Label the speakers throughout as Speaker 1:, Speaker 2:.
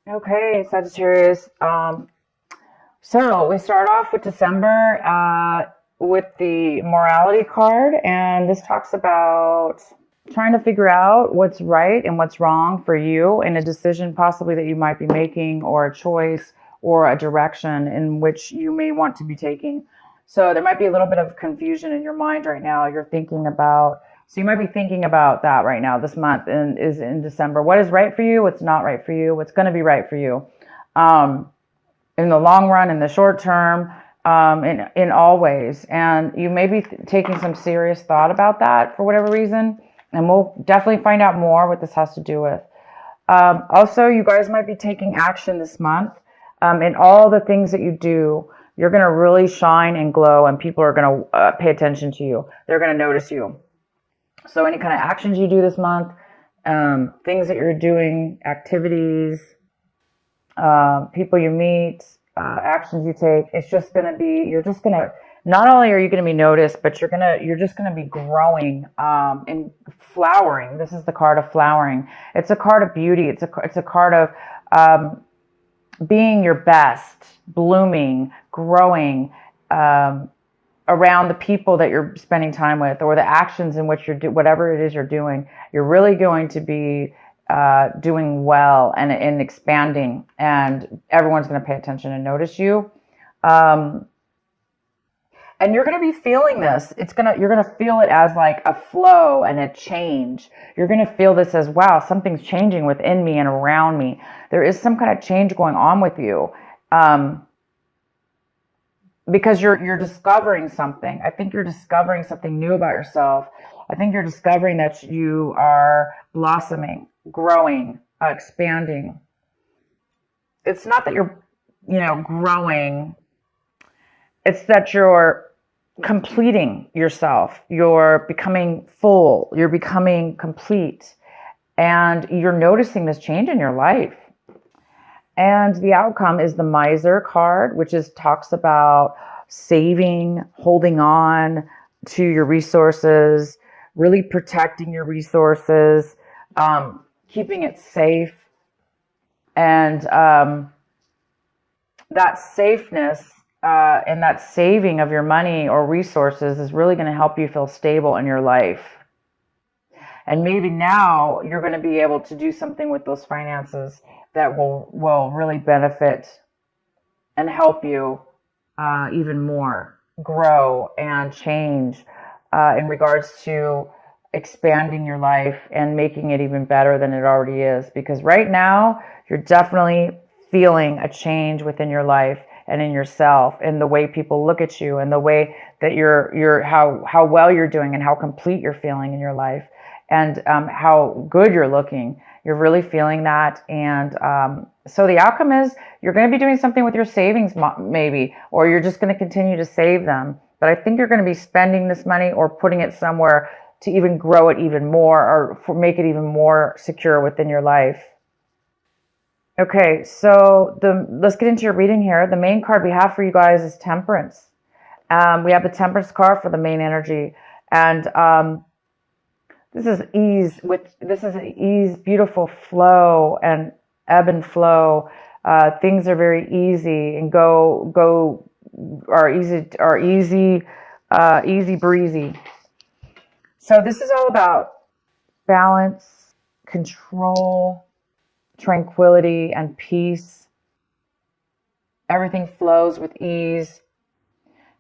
Speaker 1: Okay, Sagittarius. So we start off with December with the morality card, and this talks about trying to figure out what's right and what's wrong for you in a decision possibly that you might be making, or a choice or a direction in which you may want to be taking. So there might be a little bit of confusion in your mind right now. So you might be thinking about that right now, this month, and is in December. What is right for you? What's not right for you? What's going to be right for you? Um, in the long run, in the short term, in all ways. And you may be taking some serious thought about that for whatever reason. And we'll definitely find out more what this has to do with. Also, you guys might be taking action this month. In all the things that you do, you're going to really shine and glow, and people are going to pay attention to you. They're going to notice you. So any kind of actions you do this month, things that you're doing, activities, people you meet, actions you take, it's just going to be, not only are you going to be noticed, but you're just going to be growing, and flowering. This is the card of flowering. It's a card of beauty. It's a card of, being your best, blooming, growing, around the people that you're spending time with, or the actions in which whatever it is you're doing. You're really going to be doing well and expanding, and everyone's going to pay attention and notice you. And you're going to be feeling this. You're going to feel it as like a flow and a change. You're going to feel this as, wow, something's changing within me and around me. There is some kind of change going on with you. Because you're discovering something. I think you're discovering something new about yourself. I think you're discovering that you are blossoming, growing, expanding. It's not that you're, growing. It's that you're completing yourself. You're becoming full. You're becoming complete. And you're noticing this change in your life. And the outcome is the miser card, which talks about saving, holding on to your resources, really protecting your resources, keeping it safe. And that safeness and that saving of your money or resources is really going to help you feel stable in your life. And maybe now you're going to be able to do something with those finances that will really benefit and help you even more grow and change in regards to expanding your life and making it even better than it already is. Because right now you're definitely feeling a change within your life and in yourself, and the way people look at you, and the way that how well you're doing, and how complete you're feeling in your life, and how good you're looking. You're really feeling that. And so the outcome is you're going to be doing something with your savings maybe, or you're just going to continue to save them. But I think you're going to be spending this money or putting it somewhere to even grow it even more, or make it even more secure within your life. Okay, so let's get into your reading here. The main card we have for you guys is Temperance. We have the Temperance card for the main energy. And this is ease, beautiful flow and ebb and flow. Things are very easy and easy breezy. So this is all about balance, control, tranquility, and peace. Everything flows with ease.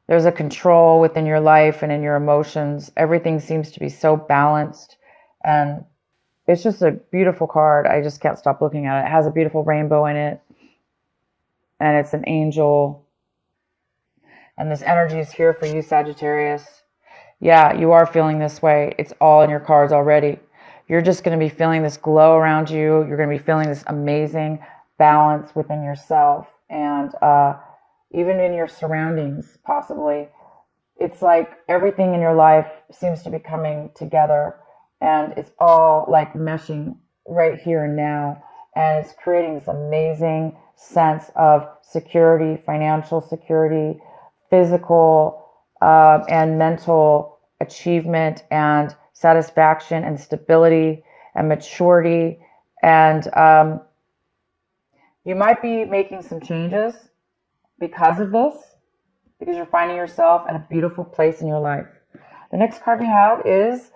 Speaker 1: There's a control within your life and in your emotions. Everything seems to be so balanced, and it's just a beautiful card. I just can't stop looking at it. It has a beautiful rainbow in it, and it's an angel. And this energy is here for you, Sagittarius. Yeah, you are feeling this way. It's all in your cards already. You're just going to be feeling this glow around you. You're going to be feeling this amazing balance within yourself, and even in your surroundings, possibly. It's like everything in your life seems to be coming together, and it's all like meshing right here and now. And it's creating this amazing sense of security, financial security, physical and mental achievement, and satisfaction, and stability, and maturity. And You might be making some changes because of this, because you're finding yourself at a beautiful place in your life. The next card we have is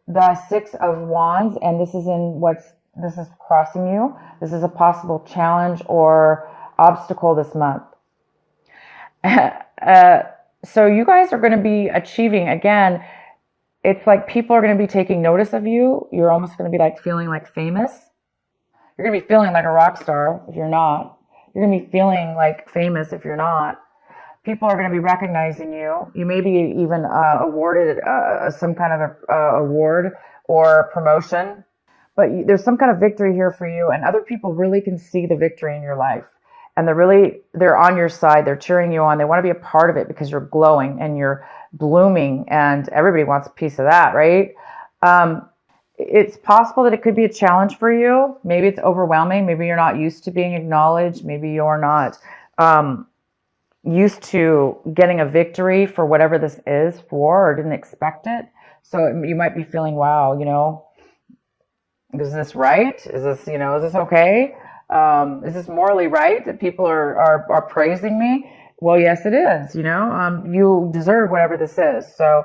Speaker 1: the Six of Wands, and this is crossing you. This is a possible challenge or obstacle this month. So you guys are going to be achieving, again, it's like people are going to be taking notice of you. You're almost going to be like feeling like famous. You're going to be feeling like a rock star if you're not. You're going to be feeling like famous if you're not. People are going to be recognizing you. You may be even awarded some kind of award or promotion. But there's some kind of victory here for you, and other people really can see the victory in your life. And they're on your side. They're cheering you on. They want to be a part of it because you're glowing and you're blooming, and everybody wants a piece of that, right? It's possible that it could be a challenge for you. Maybe it's overwhelming. Maybe you're not used to being acknowledged. Maybe you're not used to getting a victory for whatever this is for, or didn't expect it. So you might be feeling, wow, is this right? Is this, is this okay? Is this morally right that people are praising me? Well, yes, it is. You deserve whatever this is. So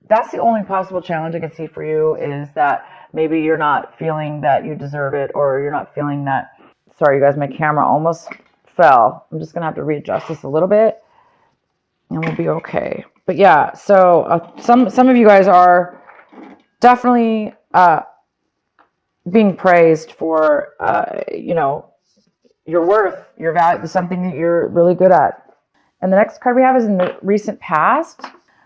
Speaker 1: that's the only possible challenge I can see for you, is that maybe you're not feeling that you deserve it, or you're not feeling that. Sorry, you guys, my camera almost fell. I'm just going to have to readjust this a little bit and we'll be okay. But yeah, so some of you guys are definitely being praised for, your worth, your value, something that you're really good at. And the next card we have is in the recent past.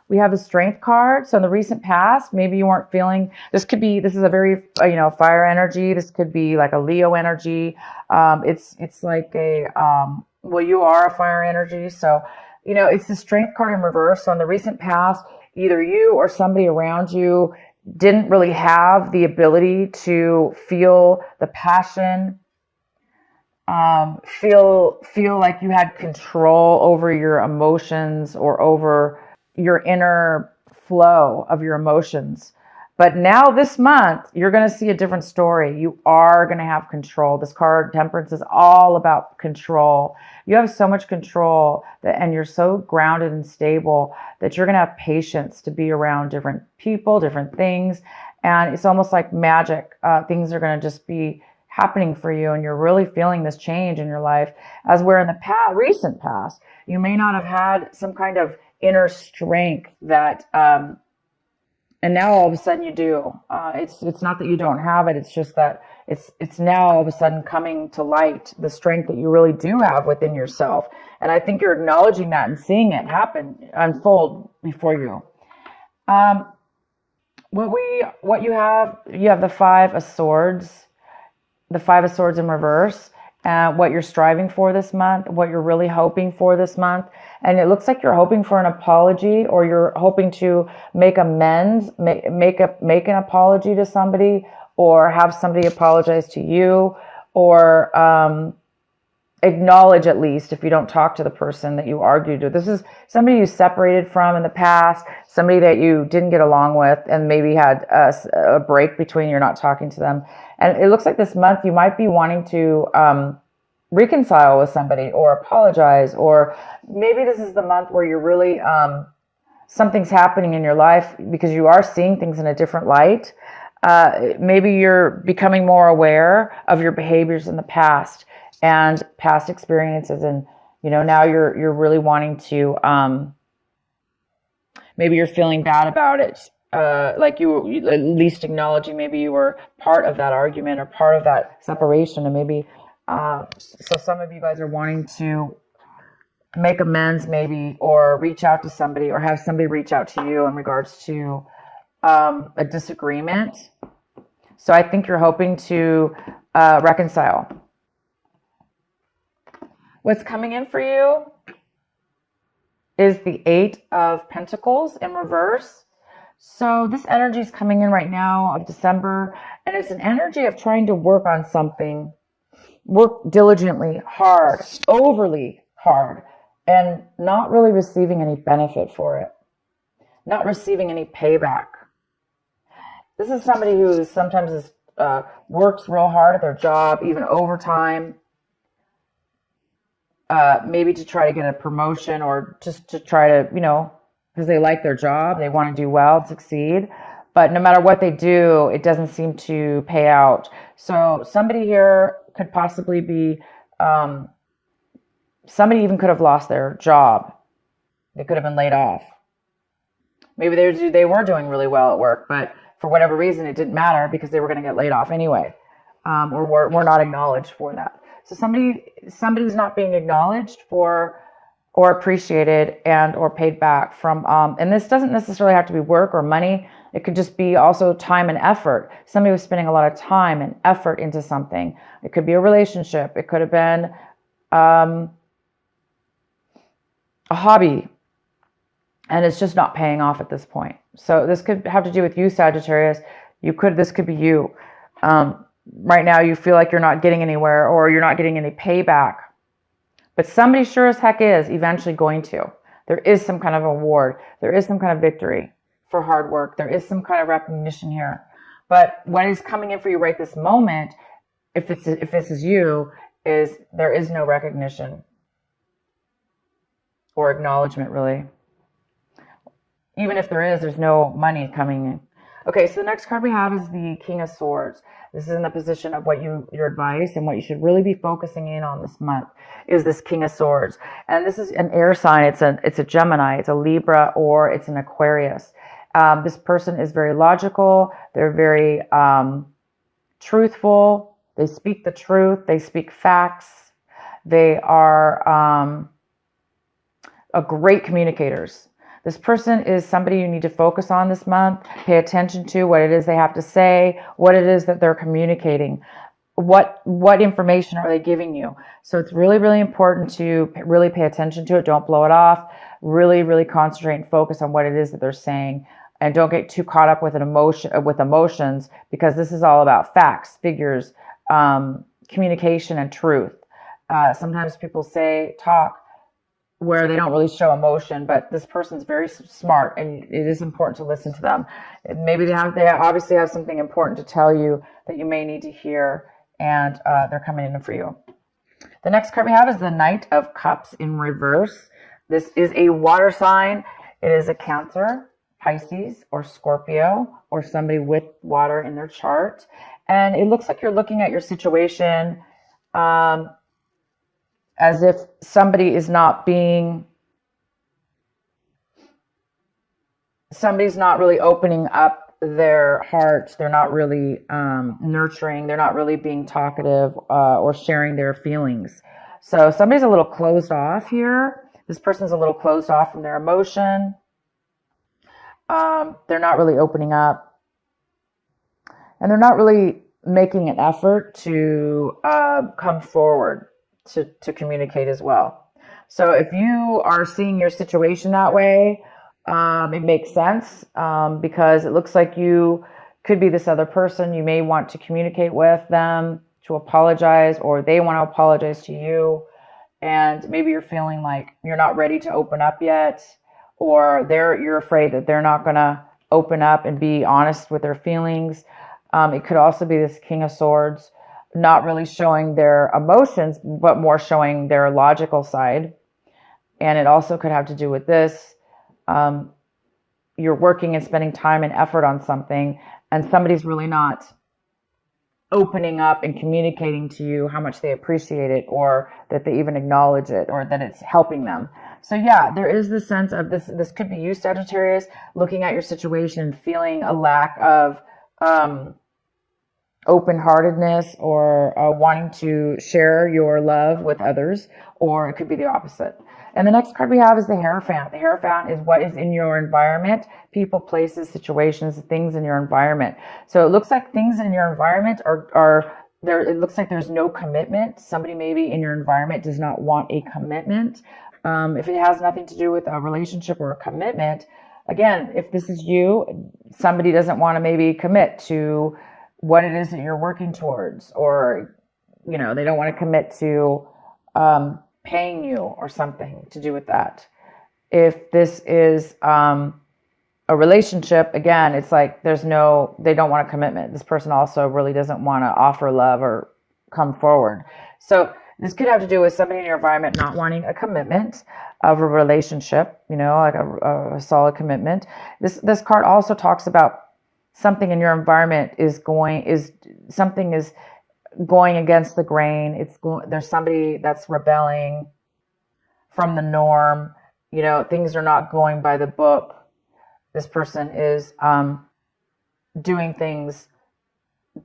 Speaker 1: We have a Strength card. So in the recent past, maybe you weren't feeling, this is a very, fire energy. This could be like a Leo energy. It's like you are a fire energy. So, it's the Strength card in reverse. So in the recent past, either you or somebody around you didn't really have the ability to feel the passion, feel like you had control over your emotions or over your inner flow of your emotions. But now this month, you're going to see a different story. You are going to have control. This card, Temperance, is all about control. You have so much control and you're so grounded and stable that you're going to have patience to be around different people, different things. And it's almost like magic. Things are going to just be happening for you, and you're really feeling this change in your life. As where in the recent past, you may not have had some kind of inner strength that, and now all of a sudden you do. It's not that you don't have it. It's just that it's now all of a sudden coming to light, the strength that you really do have within yourself. And I think you're acknowledging that and seeing it unfold before you. What you have the Five of Swords. The Five of Swords in reverse, what you're striving for this month, what you're really hoping for this month. And it looks like you're hoping for an apology, or you're hoping to make amends, make an apology to somebody, or have somebody apologize to you, or acknowledge, at least, if you don't talk to the person that you argued with. This is somebody you separated from in the past, somebody that you didn't get along with, and maybe had a break between, you're not talking to them. And it looks like this month you might be wanting to reconcile with somebody or apologize, or maybe this is the month where you're really, something's happening in your life because you are seeing things in a different light. Maybe you're becoming more aware of your behaviors in the past and past experiences, and now you're really wanting to, maybe you're feeling bad about it, like you at least acknowledging maybe you were part of that argument or part of that separation. And maybe so some of you guys are wanting to make amends, maybe, or reach out to somebody, or have somebody reach out to you in regards to a disagreement. So I think you're hoping to reconcile. What's coming in for you is the Eight of Pentacles in reverse. So this energy is coming in right now of December, and it's an energy of trying to work on something, work diligently, hard, overly hard, and not really receiving any benefit for it, not receiving any payback. This is somebody who sometimes works real hard at their job, even overtime, maybe to try to get a promotion or just to try to, because they like their job, they want to do well, succeed. But no matter what they do, it doesn't seem to pay out. So somebody here could possibly be, somebody even could have lost their job. They could have been laid off. Maybe they were doing really well at work, but for whatever reason, it didn't matter because they were going to get laid off anyway, or were not acknowledged for that. So somebody's not being acknowledged for or appreciated and or paid back from, and this doesn't necessarily have to be work or money. It could just be also time and effort. Somebody was spending a lot of time and effort into something. It could be a relationship. It could have been a hobby, and it's just not paying off at this point. So this could have to do with you, Sagittarius. This could be you. Right now you feel like you're not getting anywhere or you're not getting any payback. But somebody sure as heck is eventually going to. There is some kind of award. There is some kind of victory for hard work. There is some kind of recognition here. But what is coming in for you right this moment, if this is you, is there is no recognition or acknowledgement, really. Even if there is, there's no money coming in. Okay, so the next card we have is the King of Swords. This is in the position of what your advice and what you should really be focusing in on this month is this King of Swords. And this is an air sign. It's a Gemini, it's a Libra, or it's an Aquarius. This person is very logical. They're very truthful. They speak the truth. They speak facts. They are a great communicators. This person is somebody you need to focus on this month. Pay attention to what it is they have to say, what it is that they're communicating, what information are they giving you. So it's really, really important to really pay attention to it. Don't blow it off. Really, really concentrate and focus on what it is that they're saying. And don't get too caught up with emotions, because this is all about facts, figures, communication, and truth. Sometimes people talk where they don't really show emotion, but this person's very smart, and it is important to listen to them. Maybe they obviously have something important to tell you that you may need to hear, and they're coming in for you. The next card we have is the Knight of Cups in reverse. This is a water sign. It is a Cancer, Pisces, or Scorpio, or somebody with water in their chart. And it looks like you're looking at your situation as if somebody's not really opening up their heart. They're not really nurturing. They're not really being talkative or sharing their feelings. So somebody's a little closed off here. This person's a little closed off from their emotion. They're not really opening up. And they're not really making an effort to come forward to communicate as well. So if you are seeing your situation that way, it makes sense because it looks like you could be this other person. You may want to communicate with them to apologize, or they want to apologize to you. And maybe you're feeling like you're not ready to open up yet, or you're afraid that they're not going to open up and be honest with their feelings. It could also be this King of Swords, not really showing their emotions, but more showing their logical side. And it also could have to do with this. You're working and spending time and effort on something, and somebody's really not opening up and communicating to you how much they appreciate it, or that they even acknowledge it, or that it's helping them. So yeah, there is this sense of this could be you, Sagittarius, looking at your situation, feeling a lack of open-heartedness, or wanting to share your love with others, or it could be the opposite. And the next card we have is the Hierophant. The Hierophant is what is in your environment, people, places, situations, things in your environment. So it looks like things in your environment are there. It looks like there's no commitment. Somebody maybe in your environment does not want a commitment. If it has nothing to do with a relationship or a commitment, again, if this is you, somebody doesn't want to maybe commit to what it is that you're working towards, or, they don't want to commit to paying you or something to do with that. If this is a relationship, again, it's like they don't want a commitment. This person also really doesn't want to offer love or come forward. So This could have to do with somebody in your environment not wanting a commitment of a relationship, like a solid commitment. This card also talks about something in your environment is going against the grain. There's somebody that's rebelling from the norm. Things are not going by the book. This person is doing things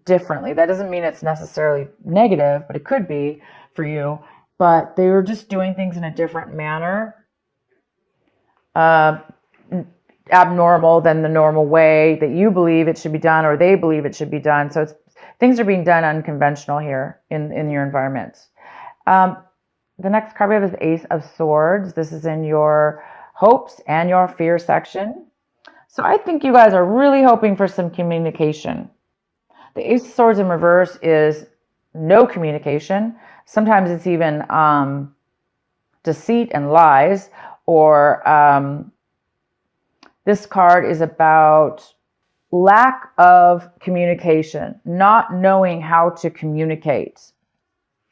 Speaker 1: differently. That doesn't mean it's necessarily negative, but it could be for you. But they were just doing things in a different manner, abnormal than the normal way that you believe it should be done, or they believe it should be done. So things are being done unconventional here in your environment. The next card we have is Ace of Swords. This is in your hopes and your fear section. So I think you guys are really hoping for some communication. The Ace of Swords in reverse is no communication. Sometimes it's even deceit and lies, or this card is about lack of communication, not knowing how to communicate,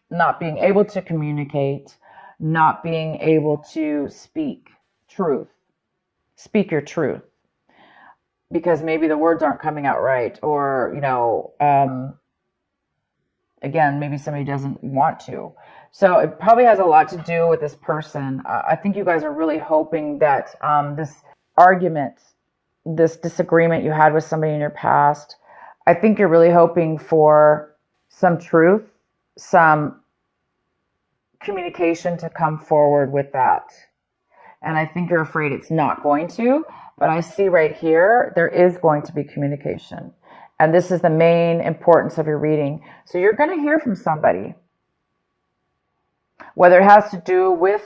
Speaker 1: not being able to communicate, not being able to speak your truth, because maybe the words aren't coming out right, or, again, maybe somebody doesn't want to. So it probably has a lot to do with this person. I think you guys are really hoping that this argument, this disagreement you had with somebody in your past, I think you're really hoping for some truth, some communication to come forward with that. And I think you're afraid it's not going to, but I see right here, there is going to be communication. And this is the main importance of your reading. So you're going to hear from somebody, whether it has to do with,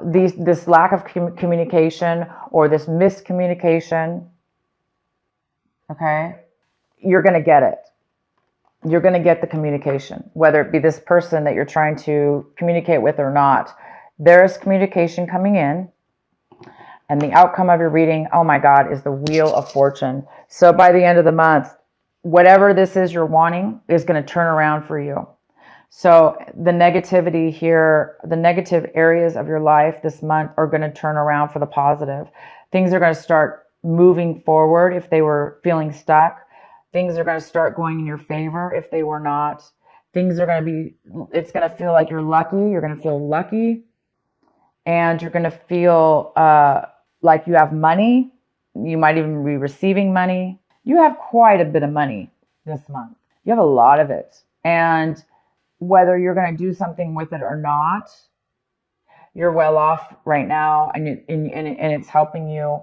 Speaker 1: this lack of communication or this miscommunication. Okay. You're going to get it. You're going to get the communication, whether it be this person that you're trying to communicate with or not. There is communication coming in. And the outcome of your reading, oh my God, is the Wheel of Fortune. So by the end of the month, whatever this is you're wanting is going to turn around for you. So the negativity here, the negative areas of your life this month are going to turn around for the positive. Things are going to start moving forward if they were feeling stuck. Things are going to start going in your favor if they were not. Things are going to be, it's going to feel like you're lucky. You're going to feel lucky. And you're going to feel like you have money. You might even be receiving money. You have quite a bit of money this month. You have a lot of it. And whether you're going to do something with it or not, you're well off right now, and it's helping you.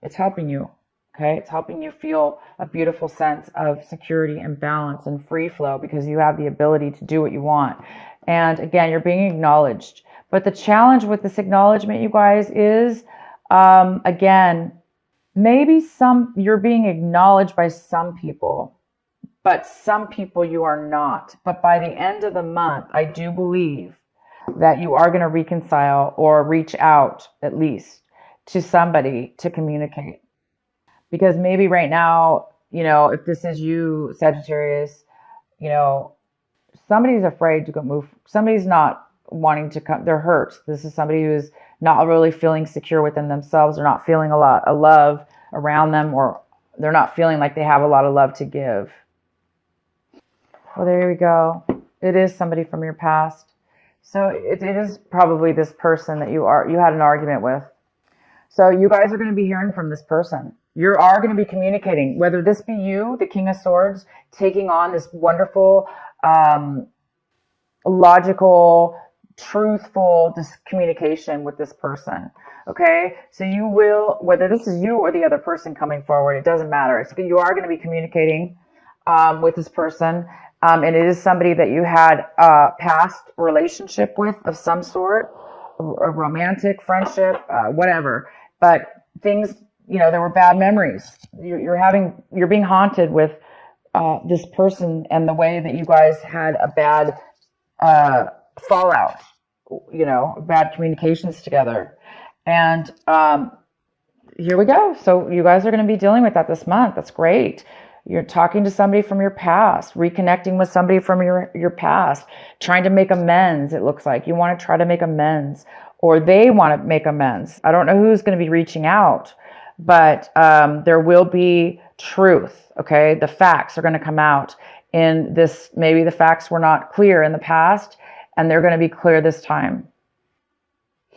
Speaker 1: It's helping you. Okay, it's helping you feel a beautiful sense of security and balance and free flow, because you have the ability to do what you want. And again, you're being acknowledged. But the challenge with this acknowledgement, you guys, is, again, maybe you're being acknowledged by some people, but some people you are not. But by the end of the month, I do believe that you are going to reconcile or reach out at least to somebody to communicate. Because maybe right now, if this is you, Sagittarius, somebody's afraid to go move. Somebody's not wanting to come. They're hurt. This is somebody who's not really feeling secure within themselves. They're not feeling a lot of love around them, or they're not feeling like they have a lot of love to give. Well, there we go. It is somebody from your past. So it is probably this person that you had an argument with. So you guys are going to be hearing from this person. You are going to be communicating, whether this be you, the King of Swords, taking on this wonderful, logical, truthful communication with this person. Okay, so you will, whether this is you or the other person coming forward, it doesn't matter. You are going to be communicating with this person, and it is somebody that you had a past relationship with of some sort, a romantic friendship, whatever. But things, there were bad memories. You're being haunted with this person and the way that you guys had a bad fallout, bad communications together. And here we go. So you guys are going to be dealing with that this month. That's great. You're talking to somebody from your past, reconnecting with somebody from your past, trying to make amends. It looks like you want to try to make amends, or they want to make amends. I don't know who's going to be reaching out, but there will be truth. Okay, the facts are going to come out in this. Maybe the facts were not clear in the past, and they're going to be clear this time.